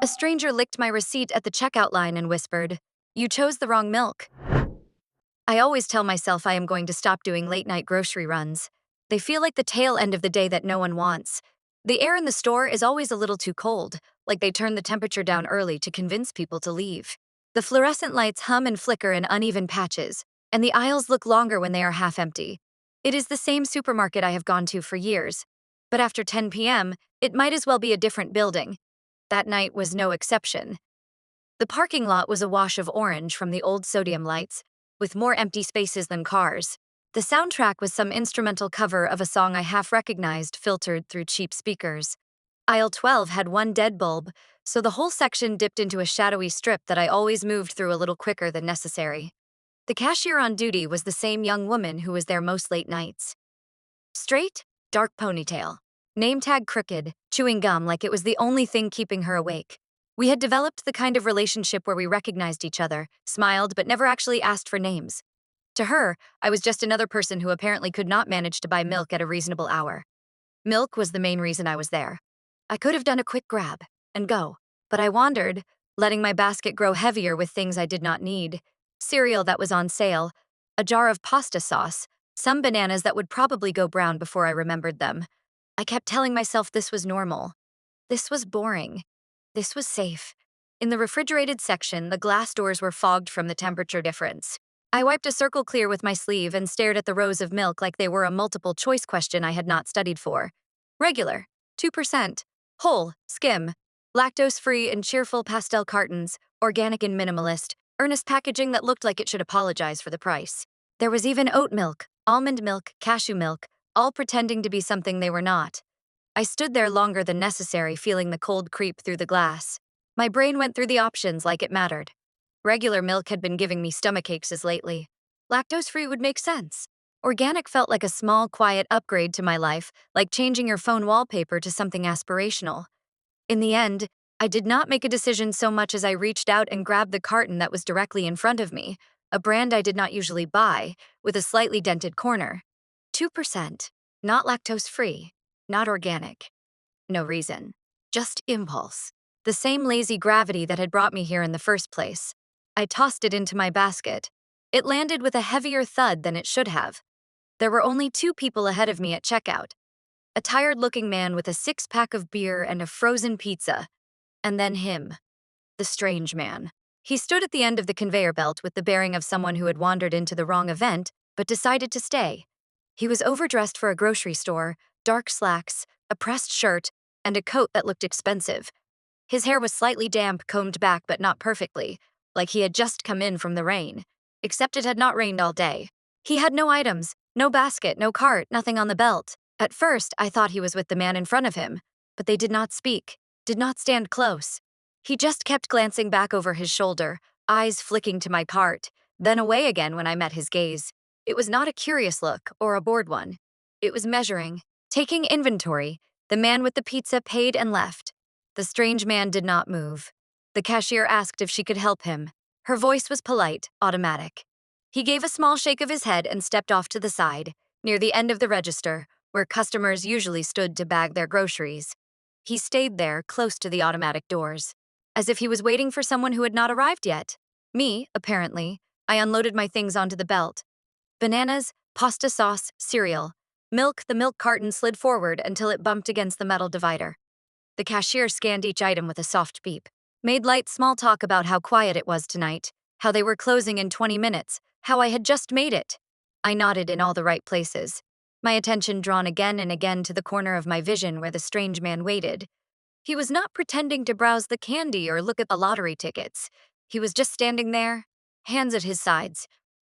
A stranger licked my receipt at the checkout line and whispered, "You chose the wrong milk." I always tell myself I am going to stop doing late-night grocery runs. They feel like the tail end of the day that no one wants. The air in the store is always a little too cold, like they turn the temperature down early to convince people to leave. The fluorescent lights hum and flicker in uneven patches, and the aisles look longer when they are half empty. It is the same supermarket I have gone to for years, but after 10 p.m., it might as well be a different building. That night was no exception. The parking lot was awash of orange from the old sodium lights, with more empty spaces than cars. The soundtrack was some instrumental cover of a song I half recognized filtered through cheap speakers. Aisle 12 had one dead bulb, so the whole section dipped into a shadowy strip that I always moved through a little quicker than necessary. The cashier on duty was the same young woman who was there most late nights. Straight, dark ponytail. Name tag crooked, chewing gum like it was the only thing keeping her awake. We had developed the kind of relationship where we recognized each other, smiled, but never actually asked for names. To her, I was just another person who apparently could not manage to buy milk at a reasonable hour. Milk was the main reason I was there. I could have done a quick grab and go, but I wandered, letting my basket grow heavier with things I did not need. Cereal that was on sale, a jar of pasta sauce, some bananas that would probably go brown before I remembered them. I kept telling myself this was normal. This was boring. This was safe. In the refrigerated section, the glass doors were fogged from the temperature difference. I wiped a circle clear with my sleeve and stared at the rows of milk like they were a multiple choice question I had not studied for. Regular, 2%. Whole, skim. Lactose-free and cheerful pastel cartons, organic and minimalist, earnest packaging that looked like it should apologize for the price. There was even oat milk, almond milk, cashew milk, all pretending to be something they were not. I stood there longer than necessary, feeling the cold creep through the glass. My brain went through the options like it mattered. Regular milk had been giving me stomachaches as lately. Lactose-free would make sense. Organic felt like a small, quiet upgrade to my life, like changing your phone wallpaper to something aspirational. In the end, I did not make a decision so much as I reached out and grabbed the carton that was directly in front of me, a brand I did not usually buy, with a slightly dented corner. 2%. Not lactose-free. Not organic. No reason. Just impulse. The same lazy gravity that had brought me here in the first place. I tossed it into my basket. It landed with a heavier thud than it should have. There were only two people ahead of me at checkout. A tired-looking man with a six-pack of beer and a frozen pizza. And then him. The strange man. He stood at the end of the conveyor belt with the bearing of someone who had wandered into the wrong event, but decided to stay. He was overdressed for a grocery store, dark slacks, a pressed shirt, and a coat that looked expensive. His hair was slightly damp, combed back but not perfectly, like he had just come in from the rain. Except it had not rained all day. He had no items, no basket, no cart, nothing on the belt. At first, I thought he was with the man in front of him, but they did not speak, did not stand close. He just kept glancing back over his shoulder, eyes flicking to my cart, then away again when I met his gaze. It was not a curious look or a bored one. It was measuring, taking inventory. The man with the pizza paid and left. The strange man did not move. The cashier asked if she could help him. Her voice was polite, automatic. He gave a small shake of his head and stepped off to the side, near the end of the register, where customers usually stood to bag their groceries. He stayed there, close to the automatic doors, as if he was waiting for someone who had not arrived yet. Me, apparently. I unloaded my things onto the belt. Bananas, pasta sauce, cereal. Milk. The milk carton slid forward until it bumped against the metal divider. The cashier scanned each item with a soft beep. Made light small talk about how quiet it was tonight, how they were closing in 20 minutes, how I had just made it. I nodded in all the right places, my attention drawn again and again to the corner of my vision where the strange man waited. He was not pretending to browse the candy or look at the lottery tickets. He was just standing there, hands at his sides,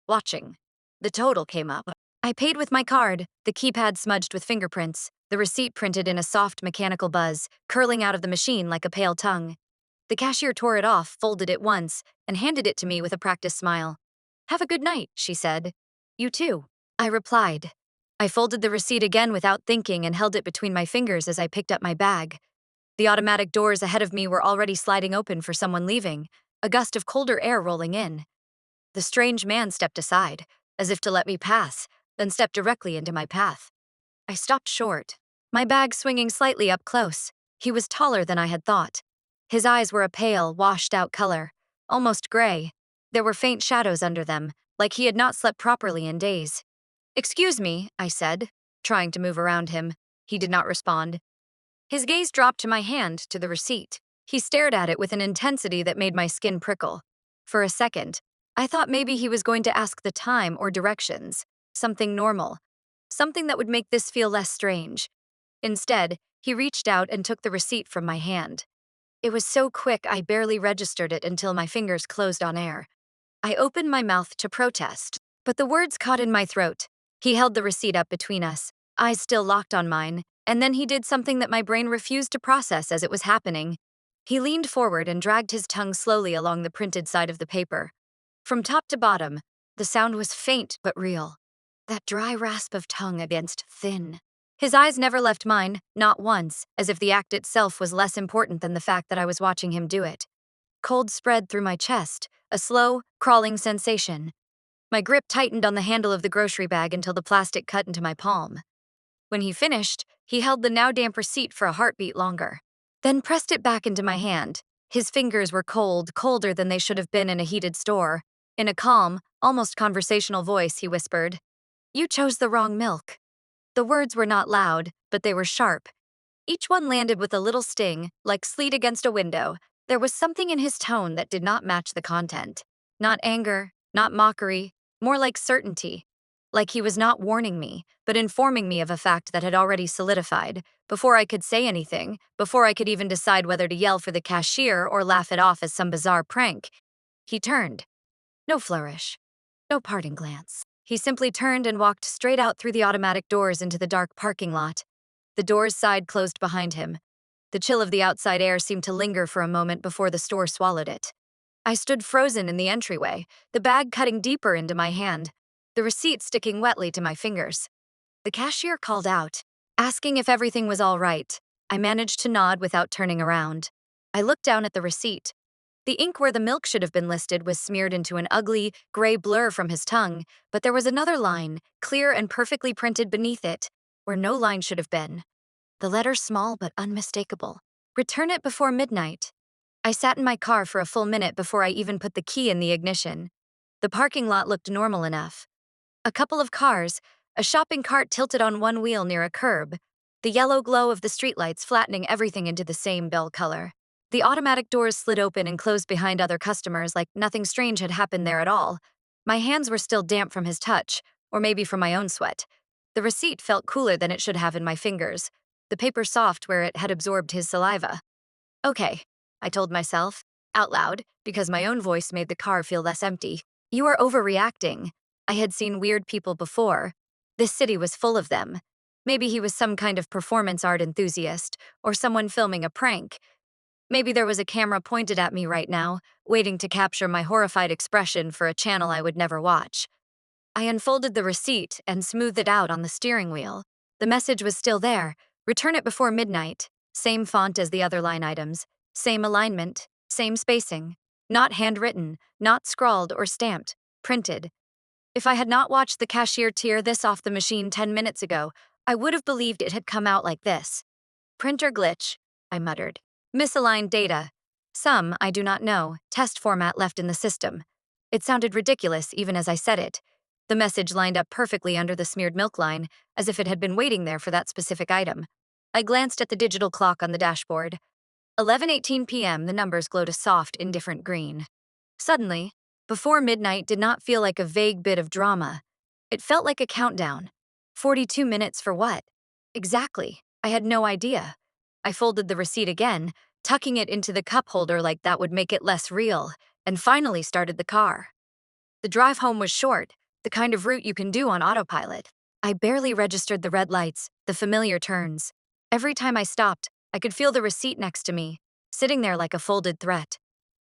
watching. The total came up. I paid with my card, the keypad smudged with fingerprints, the receipt printed in a soft mechanical buzz, curling out of the machine like a pale tongue. The cashier tore it off, folded it once, and handed it to me with a practiced smile. "Have a good night," she said. "You too," I replied. I folded the receipt again without thinking and held it between my fingers as I picked up my bag. The automatic doors ahead of me were already sliding open for someone leaving, a gust of colder air rolling in. The strange man stepped aside, as if to let me pass, then stepped directly into my path. I stopped short, my bag swinging slightly up close. He was taller than I had thought. His eyes were a pale, washed-out color, almost gray. There were faint shadows under them, like he had not slept properly in days. "Excuse me," I said, trying to move around him. He did not respond. His gaze dropped to my hand, to the receipt. He stared at it with an intensity that made my skin prickle. For a second, I thought maybe he was going to ask the time or directions, something normal, something that would make this feel less strange. Instead, he reached out and took the receipt from my hand. It was so quick I barely registered it until my fingers closed on air. I opened my mouth to protest, but the words caught in my throat. He held the receipt up between us, eyes still locked on mine, and then he did something that my brain refused to process as it was happening. He leaned forward and dragged his tongue slowly along the printed side of the paper. From top to bottom, the sound was faint but real. That dry rasp of tongue against thin. His eyes never left mine, not once, as if the act itself was less important than the fact that I was watching him do it. Cold spread through my chest, a slow, crawling sensation. My grip tightened on the handle of the grocery bag until the plastic cut into my palm. When he finished, he held the now damp receipt for a heartbeat longer, then pressed it back into my hand. His fingers were cold, colder than they should have been in a heated store. In a calm, almost conversational voice, he whispered, "You chose the wrong milk." The words were not loud, but they were sharp. Each one landed with a little sting, like sleet against a window. There was something in his tone that did not match the content. Not anger, not mockery, more like certainty. Like he was not warning me, but informing me of a fact that had already solidified, before I could say anything, before I could even decide whether to yell for the cashier or laugh it off as some bizarre prank. He turned. No flourish. No parting glance. He simply turned and walked straight out through the automatic doors into the dark parking lot. The door's side closed behind him. The chill of the outside air seemed to linger for a moment before the store swallowed it. I stood frozen in the entryway, the bag cutting deeper into my hand, the receipt sticking wetly to my fingers. The cashier called out, asking if everything was all right. I managed to nod without turning around. I looked down at the receipt. The ink where the milk should have been listed was smeared into an ugly, gray blur from his tongue, but there was another line, clear and perfectly printed beneath it, where no line should have been. The letter small but unmistakable. Return it before midnight. I sat in my car for a full minute before I even put the key in the ignition. The parking lot looked normal enough. A couple of cars, a shopping cart tilted on one wheel near a curb, the yellow glow of the streetlights flattening everything into the same dull color. The automatic doors slid open and closed behind other customers like nothing strange had happened there at all. My hands were still damp from his touch, or maybe from my own sweat. The receipt felt cooler than it should have in my fingers, the paper soft where it had absorbed his saliva. "Okay," I told myself, out loud, because my own voice made the car feel less empty. "You are overreacting." I had seen weird people before. This city was full of them. Maybe he was some kind of performance art enthusiast, or someone filming a prank. Maybe there was a camera pointed at me right now, waiting to capture my horrified expression for a channel I would never watch. I unfolded the receipt and smoothed it out on the steering wheel. The message was still there. Return it before midnight. Same font as the other line items. Same alignment. Same spacing. Not handwritten, not scrawled or stamped. Printed. If I had not watched the cashier tear this off the machine 10 minutes ago, I would have believed it had come out like this. "Printer glitch," I muttered. "Misaligned data. Some, I do not know, test format left in the system." It sounded ridiculous even as I said it. The message lined up perfectly under the smeared milk line, as if it had been waiting there for that specific item. I glanced at the digital clock on the dashboard. 11:18 p.m., the numbers glowed a soft, indifferent green. Suddenly, before midnight did not feel like a vague bit of drama. It felt like a countdown. 42 minutes for what? Exactly. I had no idea. I folded the receipt again, tucking it into the cup holder like that would make it less real, and finally started the car. The drive home was short, the kind of route you can do on autopilot. I barely registered the red lights, the familiar turns. Every time I stopped, I could feel the receipt next to me, sitting there like a folded threat.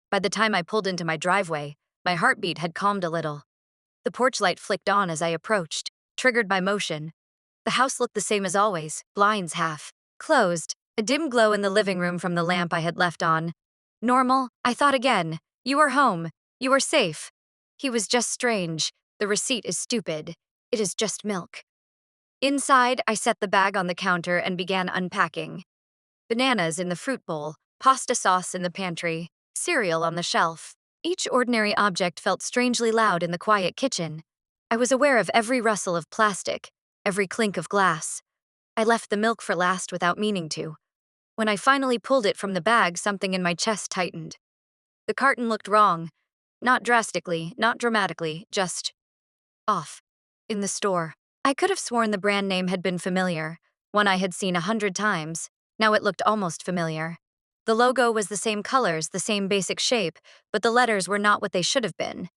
By the time I pulled into my driveway, my heartbeat had calmed a little. The porch light flicked on as I approached, triggered by motion. The house looked the same as always, blinds half closed, a dim glow in the living room from the lamp I had left on. Normal, I thought again. You are home. You are safe. He was just strange. The receipt is stupid. It is just milk. Inside, I set the bag on the counter and began unpacking. Bananas in the fruit bowl, pasta sauce in the pantry, cereal on the shelf. Each ordinary object felt strangely loud in the quiet kitchen. I was aware of every rustle of plastic, every clink of glass. I left the milk for last without meaning to. When I finally pulled it from the bag, something in my chest tightened. The carton looked wrong. Not drastically, not dramatically, just off. In the store. I could have sworn the brand name had been familiar, one I had seen 100 times. Now it looked almost familiar. The logo was the same colors, the same basic shape, but the letters were not what they should have been.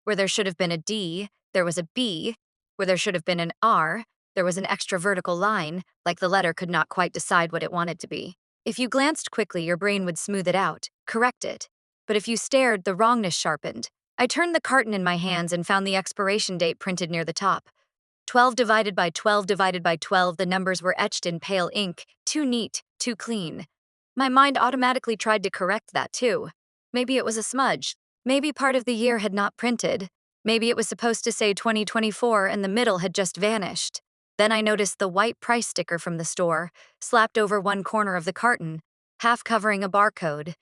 Where there should have been a D, there was a B. Where there should have been an R, there was an extra vertical line, like the letter could not quite decide what it wanted to be. If you glanced quickly, your brain would smooth it out, correct it. But if you stared, the wrongness sharpened. I turned the carton in my hands and found the expiration date printed near the top. 12 divided by 12 divided by 12, the numbers were etched in pale ink, too neat, too clean. My mind automatically tried to correct that too. Maybe it was a smudge. Maybe part of the year had not printed. Maybe it was supposed to say 2024 and the middle had just vanished. Then I noticed the white price sticker from the store, slapped over one corner of the carton, half covering a barcode.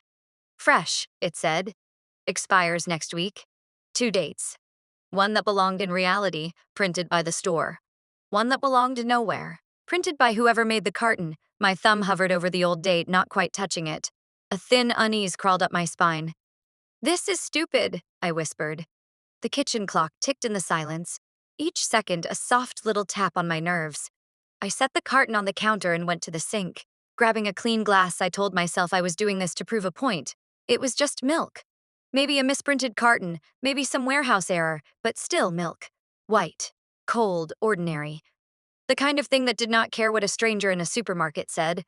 Fresh, it said. Expires next week. 2 dates. One that belonged in reality, printed by the store. One that belonged nowhere, printed by whoever made the carton. My thumb hovered over the old date, not quite touching it. A thin unease crawled up my spine. "This is stupid," I whispered. The kitchen clock ticked in the silence, each second a soft little tap on my nerves. I set the carton on the counter and went to the sink. Grabbing a clean glass, I told myself I was doing this to prove a point. It was just milk. Maybe a misprinted carton, maybe some warehouse error, but still milk. White, cold, ordinary. The kind of thing that did not care what a stranger in a supermarket said.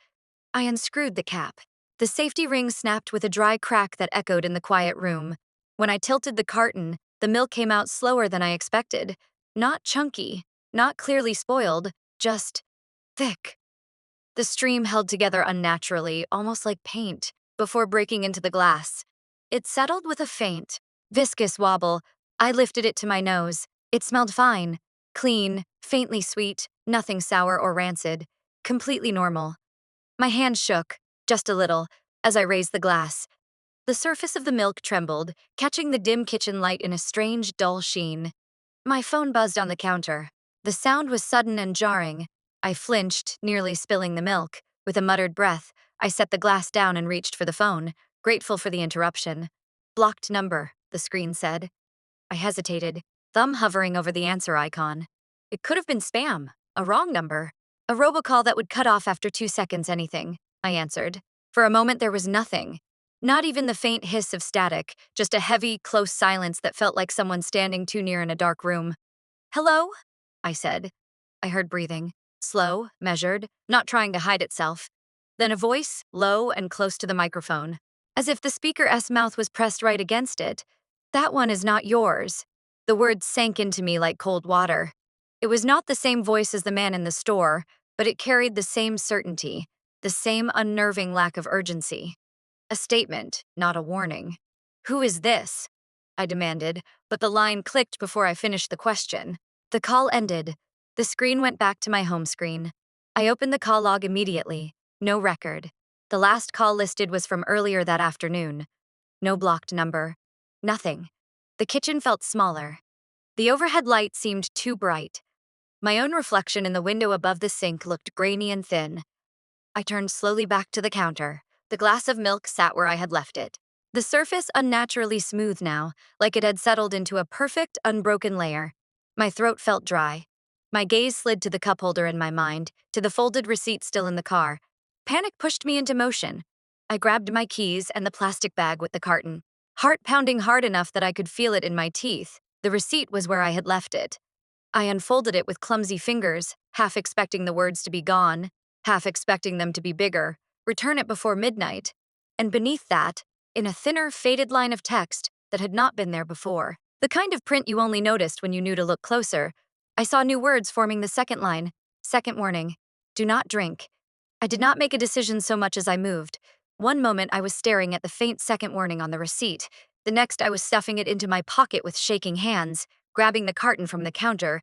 I unscrewed the cap. The safety ring snapped with a dry crack that echoed in the quiet room. When I tilted the carton, the milk came out slower than I expected. Not chunky, not clearly spoiled, just thick. The stream held together unnaturally, almost like paint, before breaking into the glass. It settled with a faint, viscous wobble. I lifted it to my nose. It smelled fine, clean, faintly sweet, nothing sour or rancid, completely normal. My hand shook, just a little, as I raised the glass. The surface of the milk trembled, catching the dim kitchen light in a strange, dull sheen. My phone buzzed on the counter. The sound was sudden and jarring. I flinched, nearly spilling the milk. With a muttered breath, I set the glass down and reached for the phone, grateful for the interruption. "Blocked number," the screen said. I hesitated, thumb hovering over the answer icon. It could have been spam, a wrong number. A robocall that would cut off after 2 seconds anything, I answered. For a moment there was nothing. Not even the faint hiss of static, just a heavy, close silence that felt like someone standing too near in a dark room. "Hello?" I said. I heard breathing, slow, measured, not trying to hide itself. Then a voice, low and close to the microphone, as if the speaker's mouth was pressed right against it. "That one is not yours." The words sank into me like cold water. It was not the same voice as the man in the store, but it carried the same certainty, the same unnerving lack of urgency. A statement, not a warning. "Who is this?" I demanded, but the line clicked before I finished the question. The call ended. The screen went back to my home screen. I opened the call log immediately. No record. The last call listed was from earlier that afternoon. No blocked number. Nothing. The kitchen felt smaller. The overhead light seemed too bright. My own reflection in the window above the sink looked grainy and thin. I turned slowly back to the counter. The glass of milk sat where I had left it. The surface unnaturally smooth now, like it had settled into a perfect, unbroken layer. My throat felt dry. My gaze slid to the cup holder in my mind, to the folded receipt still in the car. Panic pushed me into motion. I grabbed my keys and the plastic bag with the carton. Heart pounding hard enough that I could feel it in my teeth. The receipt was where I had left it. I unfolded it with clumsy fingers, half expecting the words to be gone, half expecting them to be bigger. "Return it before midnight." And beneath that, in a thinner, faded line of text that had not been there before, the kind of print you only noticed when you knew to look closer, I saw new words forming the second line. Second warning. Do not drink. I did not make a decision so much as I moved. One moment I was staring at the faint second warning on the receipt. The next I was stuffing it into my pocket with shaking hands, grabbing the carton from the counter,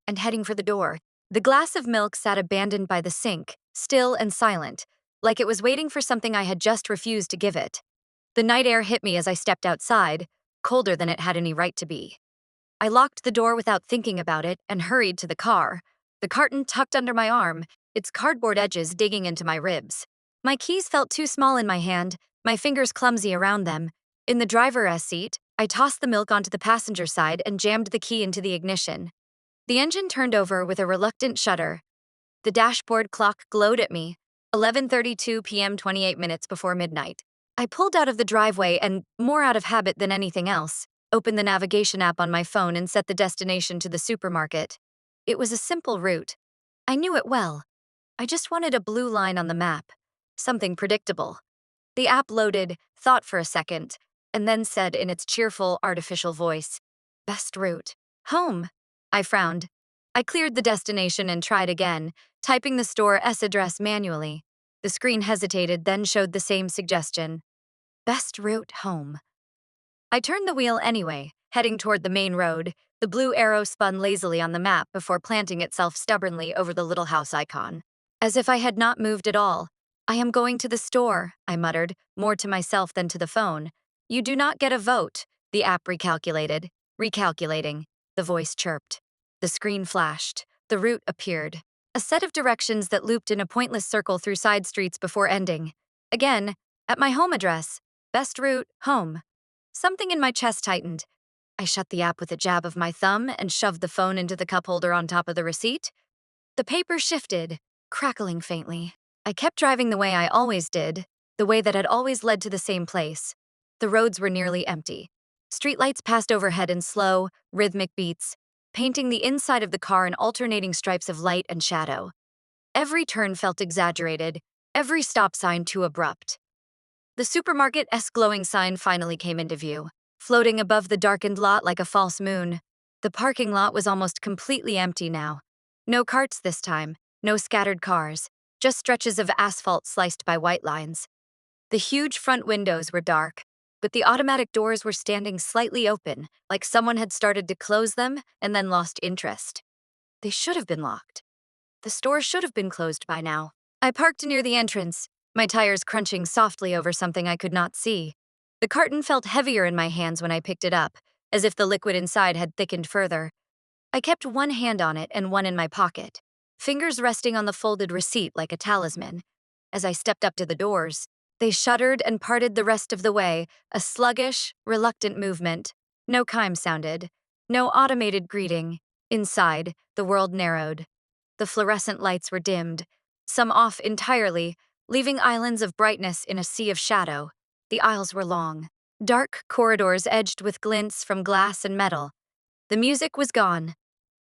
and heading for the door. The glass of milk sat abandoned by the sink, still and silent. like it was waiting for something I had just refused to give it. The night air hit me as I stepped outside, colder than it had any right to be. I locked the door without thinking about it and hurried to the car, the carton tucked under my arm, its cardboard edges digging into my ribs. My keys felt too small in my hand, my fingers clumsy around them. In the driver's seat, I tossed the milk onto the passenger side and jammed the key into the ignition. The engine turned over with a reluctant shudder. The dashboard clock glowed at me, 11:32 p.m. 28 minutes before midnight. I pulled out of the driveway and, more out of habit than anything else, opened the navigation app on my phone and set the destination to the supermarket. It was a simple route. I knew it well. I just wanted a blue line on the map. Something predictable. The app loaded, thought for a second, and then said in its cheerful, artificial voice, "Best route. Home." I frowned. I cleared the destination and tried again, typing the store's address manually. The screen hesitated, then showed the same suggestion. Best route home. I turned the wheel anyway, heading toward the main road. The blue arrow spun lazily on the map before planting itself stubbornly over the little house icon. As if I had not moved at all. "I am going to the store," I muttered, more to myself than to the phone. "You do not get a vote," the app recalculated. Recalculating, the voice chirped. The screen flashed. The route appeared. A set of directions that looped in a pointless circle through side streets before ending. Again, at my home address. Best route, home. Something in my chest tightened. I shut the app with a jab of my thumb and shoved the phone into the cup holder on top of the receipt. The paper shifted, crackling faintly. I kept driving the way I always did, the way that had always led to the same place. The roads were nearly empty. Streetlights passed overhead in slow, rhythmic beats, painting the inside of the car in alternating stripes of light and shadow. Every turn felt exaggerated, every stop sign too abrupt. The supermarket's glowing sign finally came into view, floating above the darkened lot like a false moon. The parking lot was almost completely empty now. No carts this time, no scattered cars, just stretches of asphalt sliced by white lines. The huge front windows were dark, but the automatic doors were standing slightly open, like someone had started to close them and then lost interest. They should have been locked. The store should have been closed by now. I parked near the entrance, my tires crunching softly over something I could not see. The carton felt heavier in my hands when I picked it up, as if the liquid inside had thickened further. I kept one hand on it and one in my pocket, fingers resting on the folded receipt like a talisman. As I stepped up to the doors, they shuddered and parted the rest of the way, a sluggish, reluctant movement. No chime sounded, no automated greeting. Inside, the world narrowed. The fluorescent lights were dimmed, some off entirely, leaving islands of brightness in a sea of shadow. The aisles were long, dark corridors edged with glints from glass and metal. The music was gone.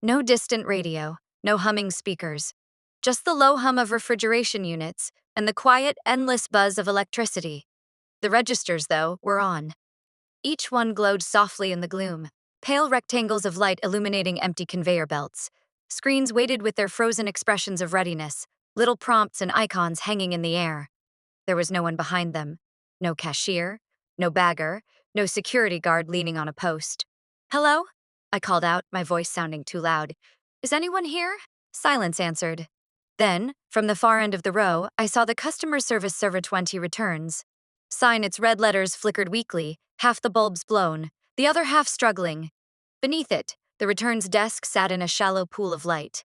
No distant radio, no humming speakers. Just the low hum of refrigeration units and the quiet, endless buzz of electricity. The registers, though, were on. Each one glowed softly in the gloom, pale rectangles of light illuminating empty conveyor belts. Screens waited with their frozen expressions of readiness, little prompts and icons hanging in the air. There was no one behind them. No cashier, no bagger, no security guard leaning on a post. "Hello?" I called out, my voice sounding too loud. "Is anyone here?" Silence answered. Then, from the far end of the row, I saw the customer service server 20 returns. Sign, its red letters flickered weakly, half the bulbs blown, the other half struggling. Beneath it, the returns desk sat in a shallow pool of light.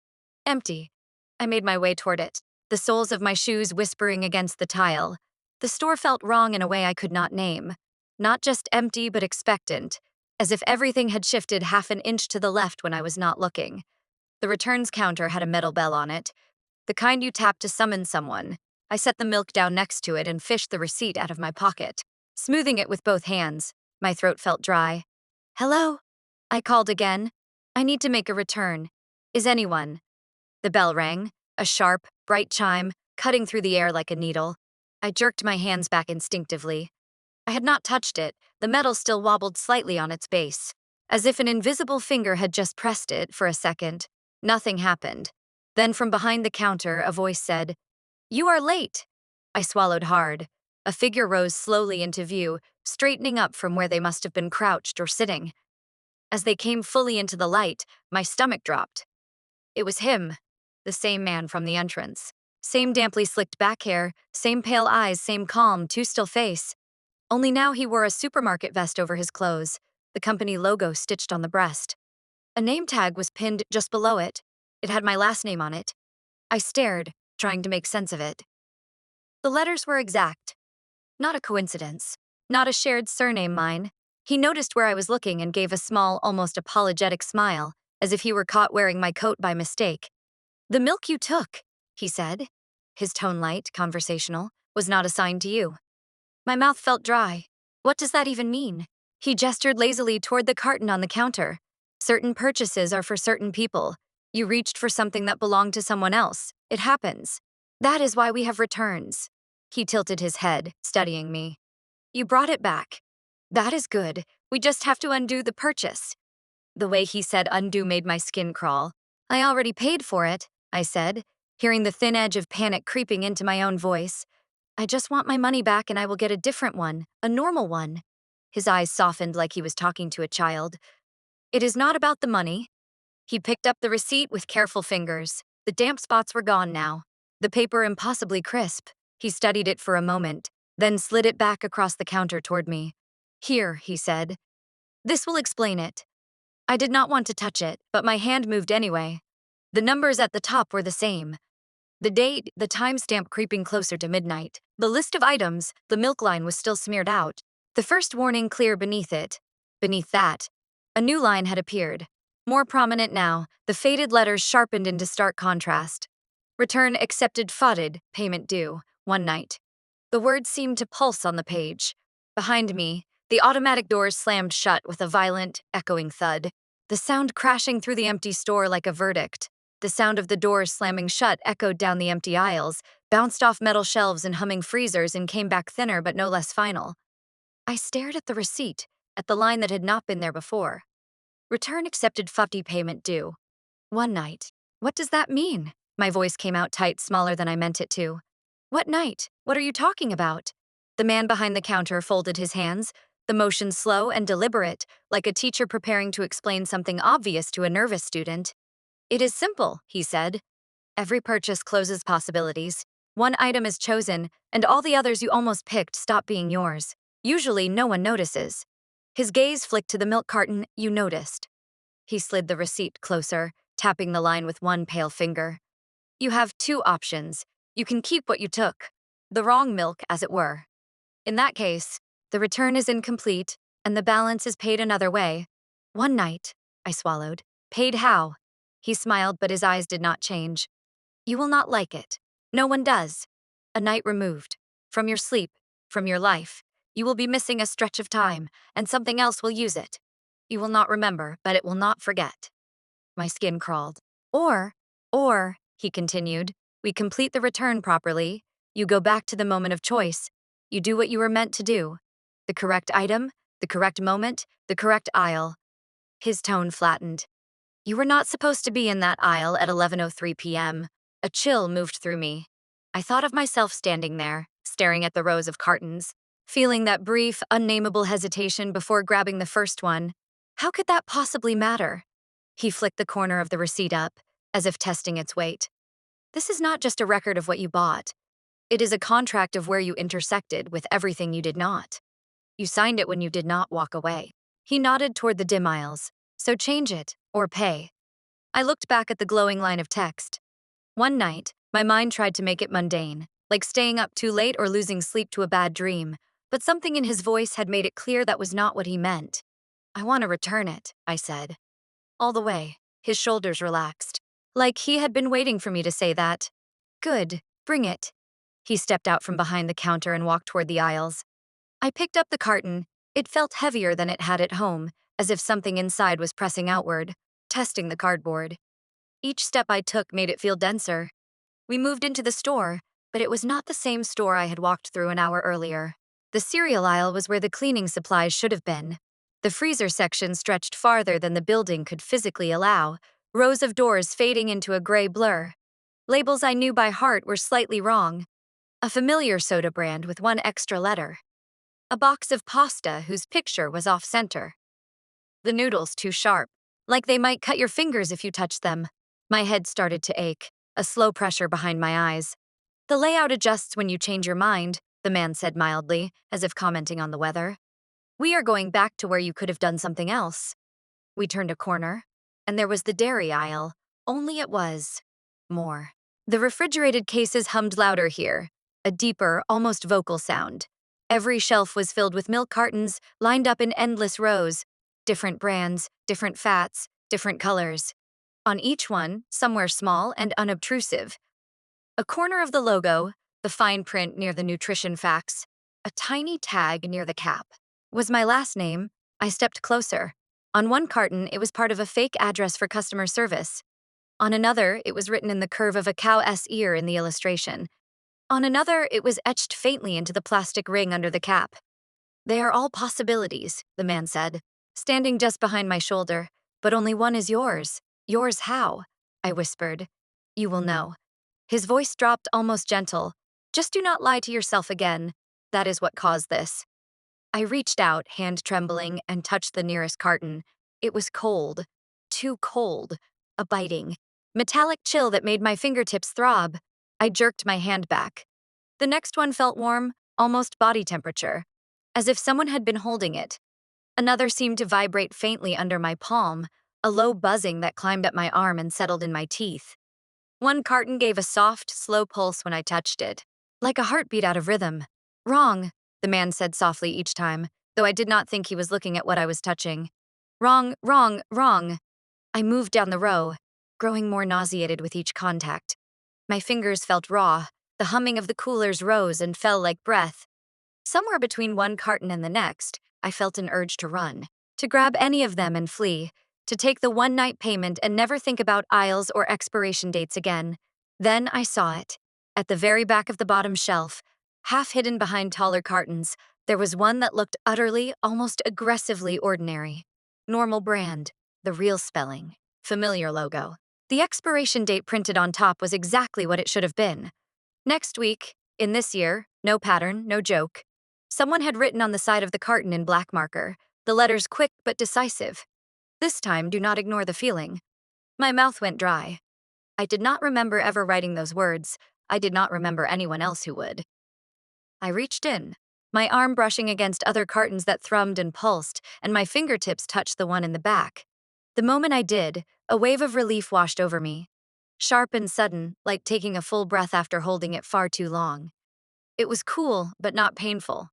Empty. I made my way toward it, the soles of my shoes whispering against the tile. The store felt wrong in a way I could not name. Not just empty, but expectant, as if everything had shifted half an inch to the left when I was not looking. The returns counter had a metal bell on it, the kind you tap to summon someone. I set the milk down next to it and fished the receipt out of my pocket, smoothing it with both hands. My throat felt dry. "Hello?" I called again. "I need to make a return. Is anyone?" The bell rang, a sharp, bright chime, cutting through the air like a needle. I jerked my hands back instinctively. I had not touched it, the metal still wobbled slightly on its base, as if an invisible finger had just pressed it for a second. Nothing happened. Then from behind the counter, a voice said, "You are late." I swallowed hard. A figure rose slowly into view, straightening up from where they must have been crouched or sitting. As they came fully into the light, my stomach dropped. It was him, the same man from the entrance. Same damply slicked back hair, same pale eyes, same calm, too still face. Only now he wore a supermarket vest over his clothes, the company logo stitched on the breast. A name tag was pinned just below it. It had my last name on it. I stared, trying to make sense of it. The letters were exact. Not a coincidence. Not a shared surname mine. He noticed where I was looking and gave a small, almost apologetic smile, as if he were caught wearing my coat by mistake. "The milk you took," he said. His tone light, conversational, "was not assigned to you." My mouth felt dry. What does that even mean? He gestured lazily toward the carton on the counter. "Certain purchases are for certain people. You reached for something that belonged to someone else. It happens. That is why we have returns." He tilted his head, studying me. "You brought it back. That is good. We just have to undo the purchase." The way he said undo made my skin crawl. "I already paid for it," I said, hearing the thin edge of panic creeping into my own voice. "I just want my money back and I will get a different one, a normal one." His eyes softened like he was talking to a child. "It is not about the money." He picked up the receipt with careful fingers. The damp spots were gone now. The paper impossibly crisp. He studied it for a moment, then slid it back across the counter toward me. "Here," he said. "This will explain it." I did not want to touch it, but my hand moved anyway. The numbers at the top were the same. The date, the timestamp creeping closer to midnight. The list of items, the milk line was still smeared out. The first warning clear beneath it. Beneath that, a new line had appeared. More prominent now, the faded letters sharpened into stark contrast. "Return accepted FODD, payment due, one night." The words seemed to pulse on the page. Behind me, the automatic doors slammed shut with a violent, echoing thud. The sound crashing through the empty store like a verdict. The sound of the doors slamming shut echoed down the empty aisles, bounced off metal shelves and humming freezers, and came back thinner but no less final. I stared at the receipt, at the line that had not been there before. "Return accepted FODD, payment due. One night." What does that mean? My voice came out tight, smaller than I meant it to. "What night? What are you talking about?" The man behind the counter folded his hands, the motion slow and deliberate, like a teacher preparing to explain something obvious to a nervous student. "It is simple," he said. "Every purchase closes possibilities. One item is chosen, and all the others you almost picked stop being yours. Usually, no one notices." His gaze flicked to the milk carton. "You noticed." He slid the receipt closer, tapping the line with one pale finger. "You have two options. You can keep what you took. The wrong milk, as it were. In that case, the return is incomplete, and the balance is paid another way." "One night," I swallowed. "Paid how?" He smiled, but his eyes did not change. "You will not like it. No one does. A night removed. From your sleep, from your life. You will be missing a stretch of time, and something else will use it. You will not remember, but it will not forget." My skin crawled. Or, he continued, "we complete the return properly. You go back to the moment of choice. You do what you were meant to do. The correct item, the correct moment, the correct aisle." His tone flattened. "You were not supposed to be in that aisle at 11:03 p.m. A chill moved through me. I thought of myself standing there, staring at the rows of cartons, feeling that brief, unnameable hesitation before grabbing the first one. How could that possibly matter? He flicked the corner of the receipt up, as if testing its weight. "This is not just a record of what you bought. It is a contract of where you intersected with everything you did not. You signed it when you did not walk away." He nodded toward the dim aisles. "So change it, or pay." I looked back at the glowing line of text. One night, my mind tried to make it mundane, like staying up too late or losing sleep to a bad dream, but something in his voice had made it clear that was not what he meant. "I want to return it," I said. All the way, his shoulders relaxed, like he had been waiting for me to say that. "Good, bring it." He stepped out from behind the counter and walked toward the aisles. I picked up the carton. It felt heavier than it had at home, as if something inside was pressing outward, testing the cardboard. Each step I took made it feel denser. We moved into the store, but it was not the same store I had walked through an hour earlier. The cereal aisle was where the cleaning supplies should have been. The freezer section stretched farther than the building could physically allow, rows of doors fading into a gray blur. Labels I knew by heart were slightly wrong. A familiar soda brand with one extra letter. A box of pasta whose picture was off-center. The noodles too sharp, like they might cut your fingers if you touched them. My head started to ache, a slow pressure behind my eyes. The layout adjusts when you change your mind, the man said mildly, as if commenting on the weather. We are going back to where you could have done something else. We turned a corner, and there was the dairy aisle, only it was more. The refrigerated cases hummed louder here, a deeper, almost vocal sound. Every shelf was filled with milk cartons, lined up in endless rows, different brands, different fats, different colors. On each one, somewhere small and unobtrusive, a corner of the logo, the fine print near the nutrition facts, a tiny tag near the cap. Was my last name? I stepped closer. On one carton, it was part of a fake address for customer service. On another, it was written in the curve of a cow's ear in the illustration. On another, it was etched faintly into the plastic ring under the cap. They are all possibilities, the man said, standing just behind my shoulder, but only one is yours. Yours how? I whispered. You will know. His voice dropped almost gentle. Just do not lie to yourself again. That is what caused this. I reached out, hand trembling, and touched the nearest carton. It was cold. Too cold. A biting, metallic chill that made my fingertips throb. I jerked my hand back. The next one felt warm, almost body temperature, as if someone had been holding it. Another seemed to vibrate faintly under my palm, a low buzzing that climbed up my arm and settled in my teeth. One carton gave a soft, slow pulse when I touched it, like a heartbeat out of rhythm. Wrong, the man said softly each time, though I did not think he was looking at what I was touching. Wrong, wrong, wrong. I moved down the row, growing more nauseated with each contact. My fingers felt raw, the humming of the coolers rose and fell like breath. Somewhere between one carton and the next, I felt an urge to run, to grab any of them and flee, to take the one-night payment and never think about aisles or expiration dates again. Then I saw it. At the very back of the bottom shelf, half hidden behind taller cartons, there was one that looked utterly, almost aggressively ordinary. Normal brand, the real spelling, familiar logo. The expiration date printed on top was exactly what it should have been. Next week, in this year, no pattern, no joke. Someone had written on the side of the carton in black marker, the letters quick but decisive. This time, do not ignore the feeling. My mouth went dry. I did not remember ever writing those words. I did not remember anyone else who would. I reached in, my arm brushing against other cartons that thrummed and pulsed, and my fingertips touched the one in the back. The moment I did, a wave of relief washed over me. Sharp and sudden, like taking a full breath after holding it far too long. It was cool, but not painful.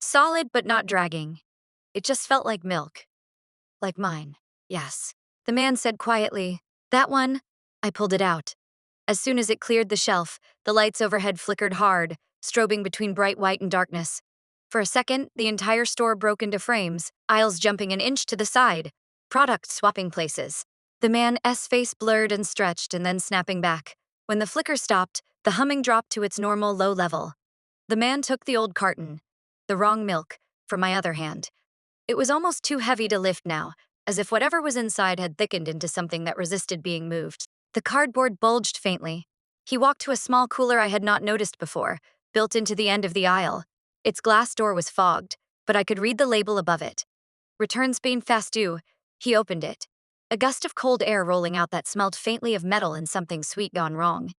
Solid, but not dragging. It just felt like milk. Like mine. Yes. The man said quietly, that one? I pulled it out. As soon as it cleared the shelf, the lights overhead flickered hard, strobing between bright white and darkness. For a second, the entire store broke into frames, aisles jumping an inch to the side, product swapping places. The man's face blurred and stretched and then snapping back. When the flicker stopped, the humming dropped to its normal low level. The man took the old carton, the wrong milk, from my other hand. It was almost too heavy to lift now, as if whatever was inside had thickened into something that resisted being moved. The cardboard bulged faintly. He walked to a small cooler I had not noticed before, built into the end of the aisle. Its glass door was fogged, but I could read the label above it. Returns being fast due. He opened it. A gust of cold air rolling out that smelled faintly of metal and something sweet gone wrong.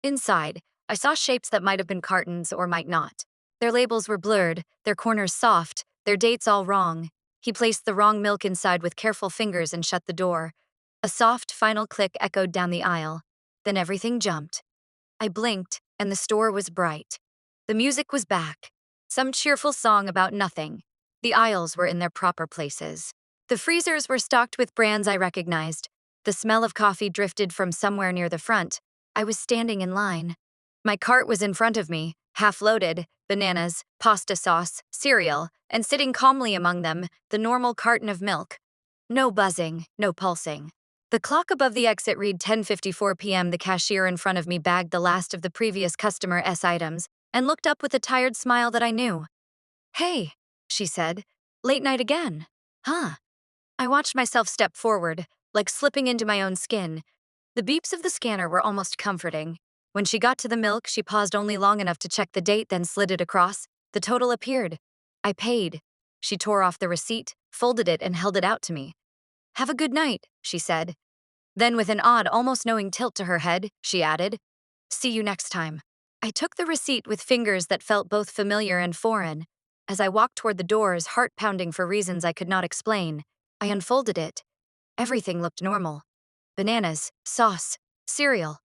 Inside, I saw shapes that might have been cartons or might not. Their labels were blurred, their corners soft, their dates all wrong. He placed the wrong milk inside with careful fingers and shut the door. A soft, final click echoed down the aisle. Then everything jumped. I blinked, and the store was bright. The music was back. Some cheerful song about nothing. The aisles were in their proper places. The freezers were stocked with brands I recognized. The smell of coffee drifted from somewhere near the front. I was standing in line. My cart was in front of me, half loaded, bananas, pasta sauce, cereal, and sitting calmly among them, the normal carton of milk. No buzzing, no pulsing. The clock above the exit read 10:54 p.m. The cashier in front of me bagged the last of the previous customer's items and looked up with a tired smile that I knew. Hey, she said. Late night again. Huh. I watched myself step forward, like slipping into my own skin. The beeps of the scanner were almost comforting. When she got to the milk, she paused only long enough to check the date, then slid it across. The total appeared. I paid. She tore off the receipt, folded it, and held it out to me. Have a good night, she said. Then with an odd, almost knowing tilt to her head, she added, see you next time. I took the receipt with fingers that felt both familiar and foreign. As I walked toward the doors, heart pounding for reasons I could not explain, I unfolded it. Everything looked normal. Bananas, sauce, cereal,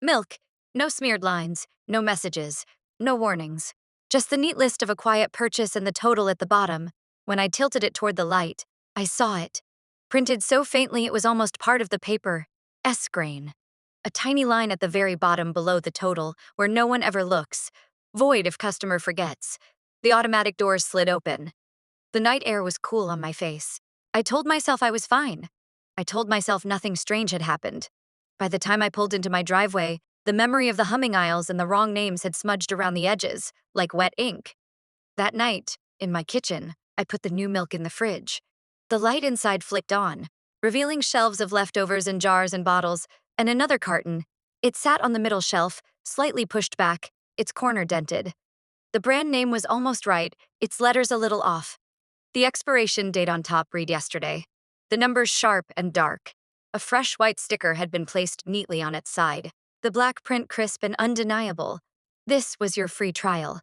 milk, no smeared lines, no messages, no warnings. Just the neat list of a quiet purchase and the total at the bottom. When I tilted it toward the light, I saw it. Printed so faintly it was almost part of the paper. S-grain. A tiny line at the very bottom below the total, where no one ever looks. Void if customer forgets. The automatic doors slid open. The night air was cool on my face. I told myself I was fine. I told myself nothing strange had happened. By the time I pulled into my driveway, the memory of the humming aisles and the wrong names had smudged around the edges, like wet ink. That night, in my kitchen, I put the new milk in the fridge. The light inside flicked on, revealing shelves of leftovers and jars and bottles, and another carton. It sat on the middle shelf, slightly pushed back, its corner dented. The brand name was almost right, its letters a little off. The expiration date on top read yesterday. The numbers sharp and dark. A fresh white sticker had been placed neatly on its side. The black print crisp and undeniable. This was your free trial.